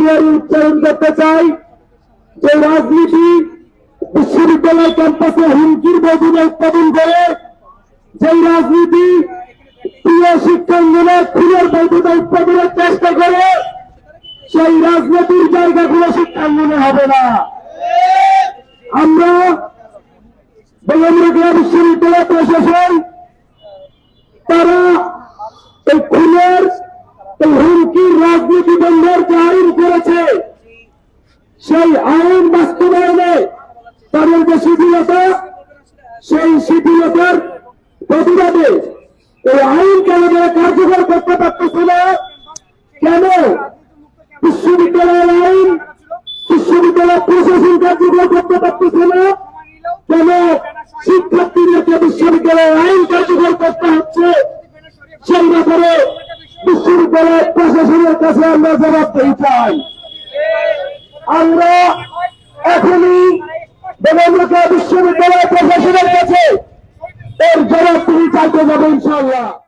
হুঁশিয়ারি উচ্চারণ করতে চাই যে রাজনীতি বিশ্ববিদ্যালয় ক্যাম্পাসে হুমকির বদলে উৎপাদন করে, যেই রাজনীতি প্রিয় শিক্ষাঙ্গনে খুনের বৈধতা উৎপাদনের চেষ্টা করে, সেই রাজনীতির জায়গাগুলো শিক্ষাঙ্গনে হবে না। আমরা বেগমরোকেয়া বিশ্ববিদ্যালয় প্রশাসন তারা এই খুনের এই হুমকির রাজনীতি বন্ধের যে আইন করেছে, সেই আইন বাস্তবায়নে তাদের যে শিথিলতা, সেই শিথিলতার প্রতিবাদে এই আইন কেন তারা কার্যকর করতে পারতেছে না? কেন বিশ্ববিদ্যালয়ের আইন বিশ্ববিদ্যালয় প্রশাসন কার্যকর করতে পারতেছে না? কেন শিক্ষার্থীদেরকে বিশ্ববিদ্যালয়ের আইন কার্যকর করতে হচ্ছে? সেই ব্যাপারে বিশ্ববিদ্যালয় প্রশাসনের কাছে আমরা জবাবদিহি চাই। আমরা এখনই বেগমরোকেয়া বিশ্ববিদ্যালয় প্রশাসনের কাছে এর জবাবদিহি চাইতে যাবো ইনশাআল্লাহ।